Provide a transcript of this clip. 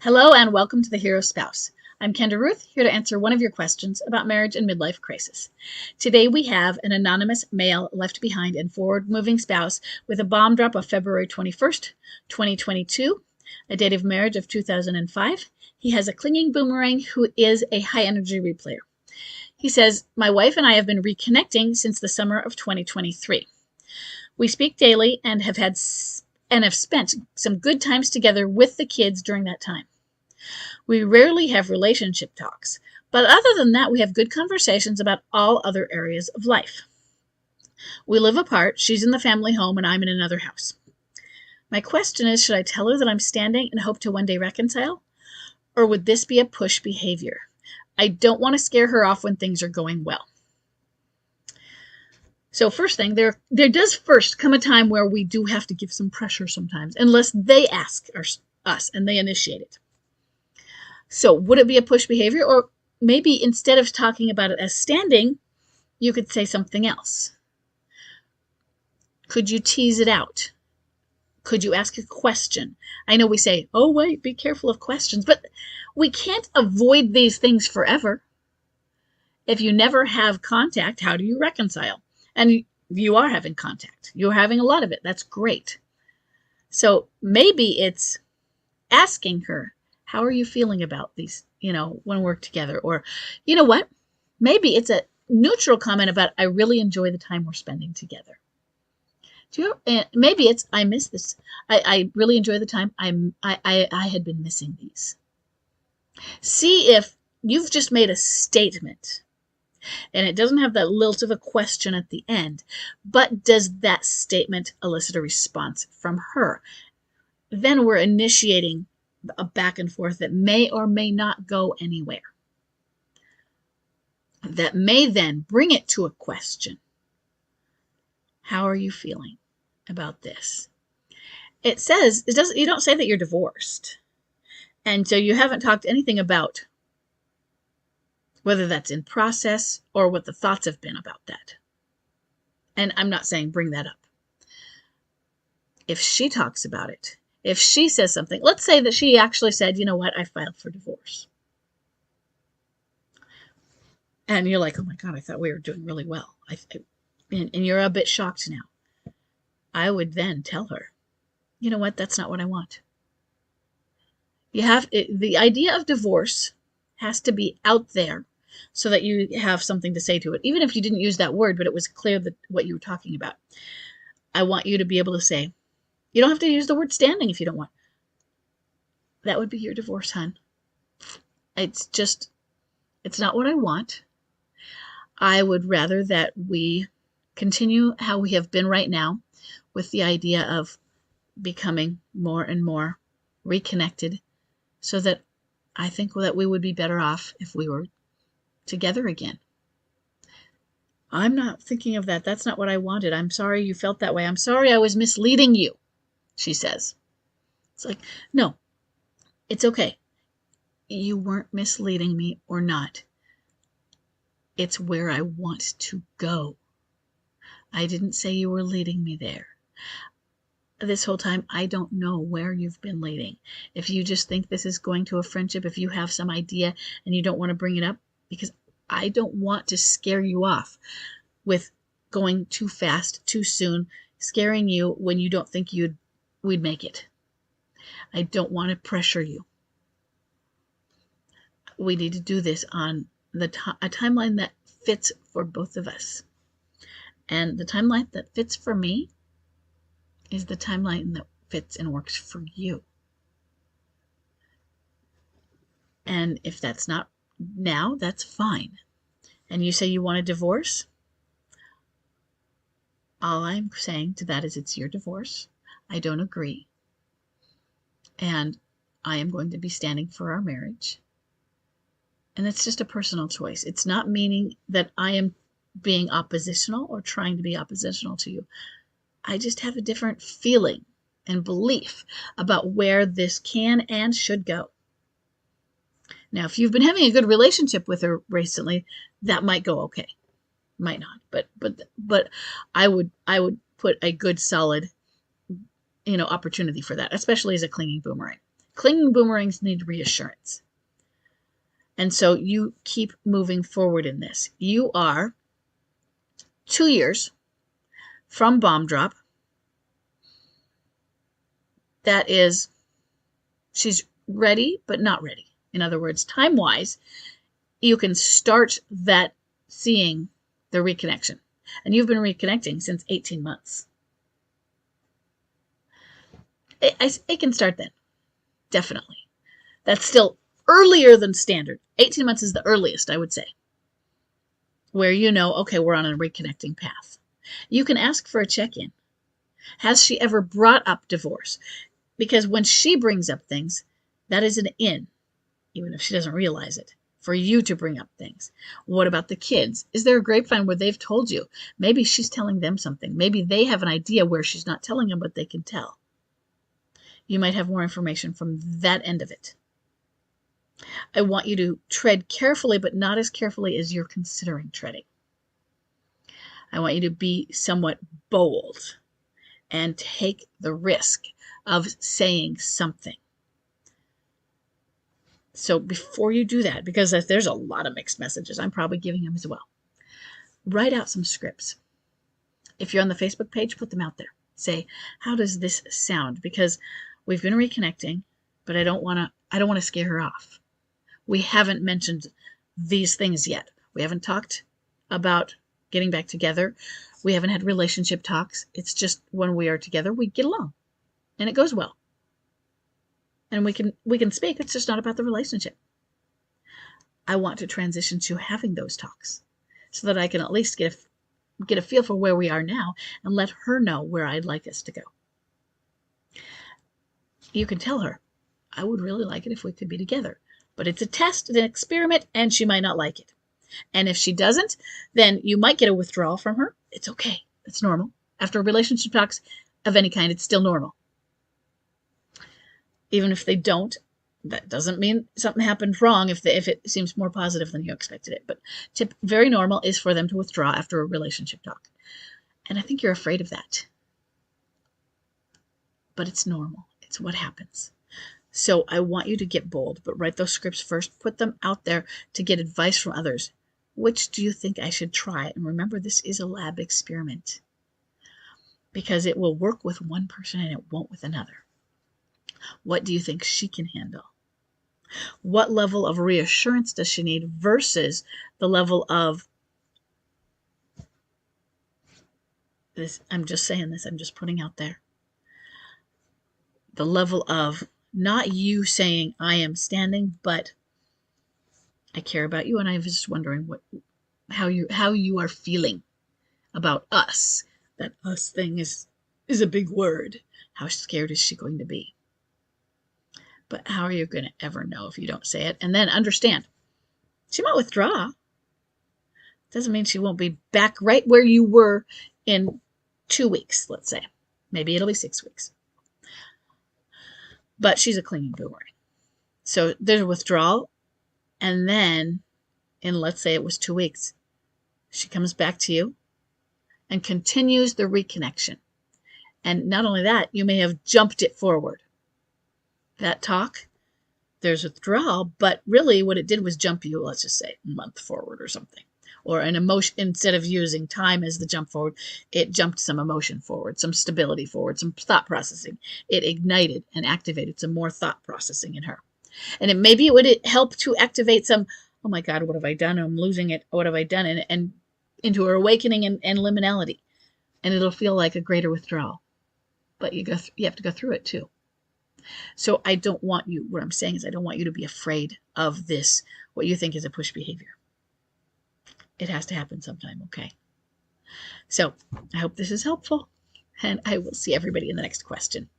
Hello and welcome to The Hero Spouse. I'm Kendra Ruth, here to answer one of your questions about marriage and midlife crisis. Today we have an anonymous male left behind and forward-moving spouse with a bomb drop of February 21st, 2022, a date of marriage of 2005. He has a clinging boomerang who is a high-energy replayer. He says, "My wife and I have been reconnecting since the summer of 2023. We speak daily and have spent some good times together with the kids during that time. We rarely have relationship talks, but other than that, we have good conversations about all other areas of life. We live apart. She's in the family home and I'm in another house. My question is, should I tell her that I'm standing and hope to one day reconcile? Or would this be a push behavior? I don't want to scare her off when things are going well." So first thing, there does first come a time where we do have to give some pressure sometimes, unless they ask us and they initiate it. So would it be a push behavior? Or maybe instead of talking about it as standing, you could say something else. Could you tease it out? Could you ask a question? I know we say, oh, wait, be careful of questions, but we can't avoid these things forever. If you never have contact, how do you reconcile? And you are having contact. You're having a lot of it. That's great. So maybe it's asking her, how are you feeling about these, when we're together? Or, you know what? Maybe it's a neutral comment about, I really enjoy the time we're spending together. Maybe it's, I miss this. I really enjoy the time. I had been missing these. See if you've just made a statement and it doesn't have that lilt of a question at the end, but does that statement elicit a response from her? Then we're initiating a back and forth that may or may not go anywhere. That may then bring it to a question. How are you feeling about this? You don't say that you're divorced. And so you haven't talked anything about whether that's in process or what the thoughts have been about that. And I'm not saying bring that up. If she talks about it, if she says something, let's say that she actually said, you know what, I filed for divorce. And you're like, oh my God, I thought we were doing really well. And you're a bit shocked now. I would then tell her, you know what, that's not what I want. The idea of divorce has to be out there so that you have something to say to it. Even if you didn't use that word, but it was clear that what you were talking about. I want you to be able to say, you don't have to use the word standing if you don't want. That would be your divorce, hon. It's not what I want. I would rather that we continue how we have been right now with the idea of becoming more and more reconnected so that I think that we would be better off if we were together again. I'm not thinking of that. That's not what I wanted. I'm sorry you felt that way. I'm sorry I was misleading you, she says. It's like, no, it's okay. You weren't misleading me or not. It's where I want to go. I didn't say you were leading me there. This whole time, I don't know where you've been leading. If you just think this is going to a friendship, if you have some idea and you don't want to bring it up, because I don't want to scare you off with going too fast, too soon, scaring you when you don't think we'd make it. I don't want to pressure you. We need to do this on a timeline that fits for both of us. And the timeline that fits for me is the timeline that fits and works for you. And if that's not now, that's fine. And you say you want a divorce? All I'm saying to that is it's your divorce. I don't agree. And I am going to be standing for our marriage. And it's just a personal choice. It's not meaning that I am being oppositional or trying to be oppositional to you. I just have a different feeling and belief about where this can and should go. Now, if you've been having a good relationship with her recently, that might go okay. Might not, but I would put a good solid, opportunity for that, especially as a clinging boomerang. Clinging boomerangs need reassurance. And so you keep moving forward in this. You are 2 years from bomb drop. That is, she's ready, but not ready. In other words, time-wise, you can start that seeing the reconnection. And you've been reconnecting since 18 months. It can start then, definitely. That's still earlier than standard. 18 months is the earliest, I would say, where you know, okay, we're on a reconnecting path. You can ask for a check-in. Has she ever brought up divorce? Because when she brings up things, that is an in, even if she doesn't realize it, for you to bring up things. What about the kids? Is there a grapevine where they've told you? Maybe she's telling them something. Maybe they have an idea where she's not telling them, but they can tell. You might have more information from that end of it. I want you to tread carefully, but not as carefully as you're considering treading. I want you to be somewhat bold and take the risk of saying something. So before you do that, because there's a lot of mixed messages, I'm probably giving them as well, write out some scripts. If you're on the Facebook page, put them out there. Say, how does this sound? Because we've been reconnecting, but I don't want to scare her off. We haven't mentioned these things yet. We haven't talked about getting back together. We haven't had relationship talks. It's just when we are together, we get along and it goes well. And we can speak. It's just not about the relationship. I want to transition to having those talks so that I can at least get a feel for where we are now and let her know where I'd like us to go. You can tell her, I would really like it if we could be together, but it's a test, it's an experiment, and she might not like it. And if she doesn't, then you might get a withdrawal from her. It's okay. It's normal. After relationship talks of any kind, it's still normal. Even if they don't, that doesn't mean something happened wrong if it seems more positive than you expected it. But very normal is for them to withdraw after a relationship talk. And I think you're afraid of that. But it's normal. It's what happens. So I want you to get bold, but write those scripts first. Put them out there to get advice from others. Which do you think I should try? And remember, this is a lab experiment. Because it will work with one person and it won't with another. What do you think she can handle? What level of reassurance does she need versus the level of this? I'm just saying this. I'm just putting out there. The level of not you saying I am standing, but I care about you and I was just wondering how you are feeling about us. That us thing is a big word. How scared is she going to be? But how are you going to ever know if you don't say it? And then understand, she might withdraw. Doesn't mean she won't be back right where you were in 2 weeks, let's say. Maybe it'll be 6 weeks. But she's a clinging boomerang. So there's a withdrawal. And then, let's say it was 2 weeks, she comes back to you and continues the reconnection. And not only that, you may have jumped it forward. That talk, there's withdrawal, but really what it did was jump you, let's just say, a month forward or something. Or an emotion, instead of using time as the jump forward, it jumped some emotion forward, some stability forward, some thought processing. It ignited and activated some more thought processing in her. And maybe it would help to activate some, oh my God, what have I done? I'm losing it. What have I done? And into her awakening and liminality. And it'll feel like a greater withdrawal. But you have to go through it too. So I don't want you, what I'm saying is I don't want you to be afraid of this, what you think is a push behavior. It has to happen sometime, okay? So I hope this is helpful, and I will see everybody in the next question.